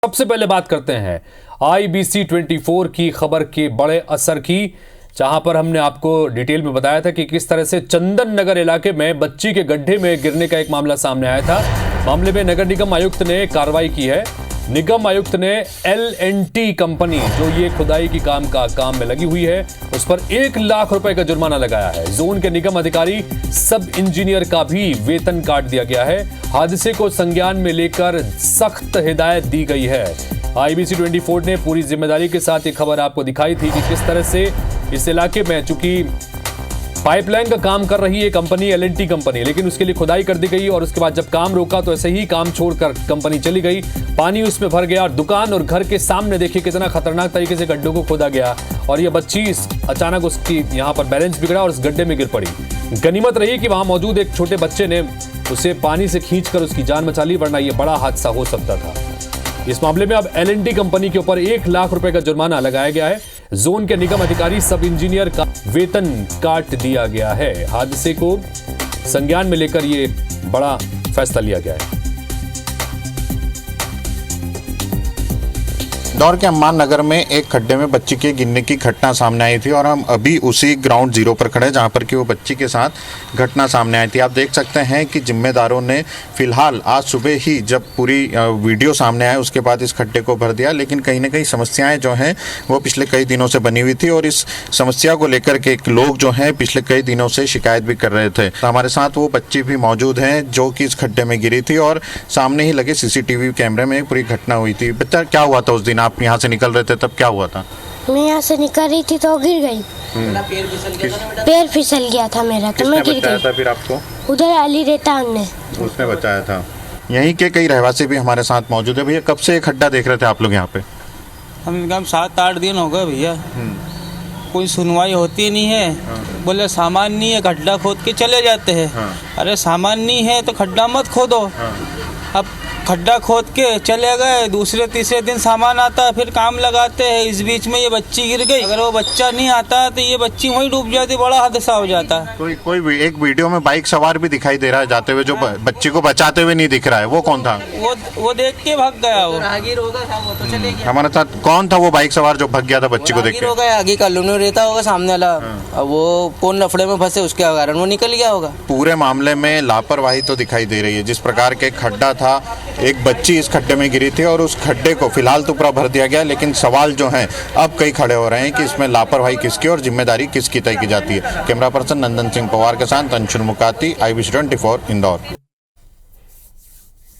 सबसे पहले बात करते हैं IBC 24 की खबर के बड़े असर की, जहां पर हमने आपको डिटेल में बताया था कि किस तरह से चंदन नगर इलाके में बच्ची के गड्ढे में गिरने का एक मामला सामने आया था। मामले में नगर निगम आयुक्त ने कार्रवाई की है। निगम आयुक्त ने L&T कंपनी जो ये खुदाई की काम में लगी हुई है उस पर 1 लाख रुपए का जुर्माना लगाया है। जोन के निगम अधिकारी सब इंजीनियर का भी वेतन काट दिया गया है। हादसे को संज्ञान में लेकर सख्त हिदायत दी गई है। IBC 24 ने पूरी जिम्मेदारी के साथ ये खबर आपको दिखाई थी कि किस तरह से इस इलाके में चूंकि पाइपलाइन का काम कर रही है कंपनी L&T कंपनी, लेकिन उसके लिए खुदाई कर दी गई और उसके बाद जब काम रोका तो ऐसे ही काम छोड़कर कंपनी चली गई। पानी उसमें भर गया और दुकान और घर के सामने देखिए कितना खतरनाक तरीके से गड्ढों को खोदा गया और ये बच्ची अचानक उसकी यहाँ पर बैलेंस बिगड़ा और उस गड्ढे में गिर पड़ी। गनीमत रही कि वहां मौजूद एक छोटे बच्चे ने उसे पानी से खींचकर उसकी जान बचा ली, वरना यह बड़ा हादसा हो सकता था। इस मामले में अब L&T कंपनी के ऊपर 1 लाख रुपए का जुर्माना लगाया गया है। जोन के निगम अधिकारी सब इंजीनियर का वेतन काट दिया गया है। हादसे को संज्ञान में लेकर ये बड़ा फैसला लिया गया है। इंदौर के अम्मान नगर में एक खड्डे में बच्ची के गिरने की घटना सामने आई थी और हम अभी उसी ग्राउंड जीरो पर खड़े हैं जहां पर कि वो बच्ची के साथ घटना सामने आई थी। आप देख सकते हैं कि जिम्मेदारों ने फिलहाल आज सुबह ही जब पूरी वीडियो सामने आया उसके बाद इस खड्डे को भर दिया, लेकिन कहीं ना कहीं समस्याएं जो हैं वो पिछले कई दिनों से बनी हुई थी और इस समस्या को लेकर के लोग जो हैं पिछले कई दिनों से शिकायत भी कर रहे थे। तो हमारे साथ वो बच्ची भी मौजूद हैं जो कि इस खड्डे में गिरी थी और सामने ही लगे CCTV कैमरे में पूरी घटना हुई थी। बच्चा क्या हुआ था उस दिन, आप यहाँ से निकल रहे थे तब क्या हुआ था? मैं यहाँ से निकल रही थी तो गिर गई। पैर फिसल गया था मेरा तो मैं गिर गई। था फिर आपको? उधर अली रेतान ने उसने बचाया था। यहीं के कई रहवासी भी हमारे साथ मौजूद है। भैया कब से खड्डा देख रहे थे आप लोग यहाँ पे? हम 7-8 दिन हो गए भैया, कोई सुनवाई होती नहीं है। बोले सामान नहीं है, खड्डा खोद के चले जाते हैं। अरे सामान नहीं है तो खड्डा मत खोदो। अब खड्डा खोद के चले गए, दूसरे तीसरे दिन सामान आता है, फिर काम लगाते हैं। इस बीच में ये बच्ची गिर गई। अगर वो बच्चा नहीं आता तो ये बच्ची वहीं डूब जाती, बड़ा हादसा हो जाता है। कोई एक वीडियो में बाइक सवार भी दिखाई दे रहा है जाते हुए, जो बच्ची को बचाते हुए नहीं दिख रहा है, वो कौन था? वो देख के भाग गया। वो हमारे साथ कौन था वो बाइक सवार जो भाग गया था बच्ची को देख के? आगे कॉलोनी रहता होगा सामने वाला, अब वो कौन लफड़े में फंसे उसके कारण वो निकल गया होगा। पूरे मामले में लापरवाही तो दिखाई दे रही है। जिस प्रकार के खड्डा था, एक बच्ची इस खड्डे में गिरी थी और उस खड्डे को फिलहाल तो पूरा भर दिया गया, लेकिन सवाल जो हैं अब कई खड़े हो रहे हैं कि इसमें लापरवाही किसकी और जिम्मेदारी किसकी तय की जाती है। कैमरा पर्सन नंदन सिंह पवार के साथ अंशुल मुकाती, IBC 24 इंदौर।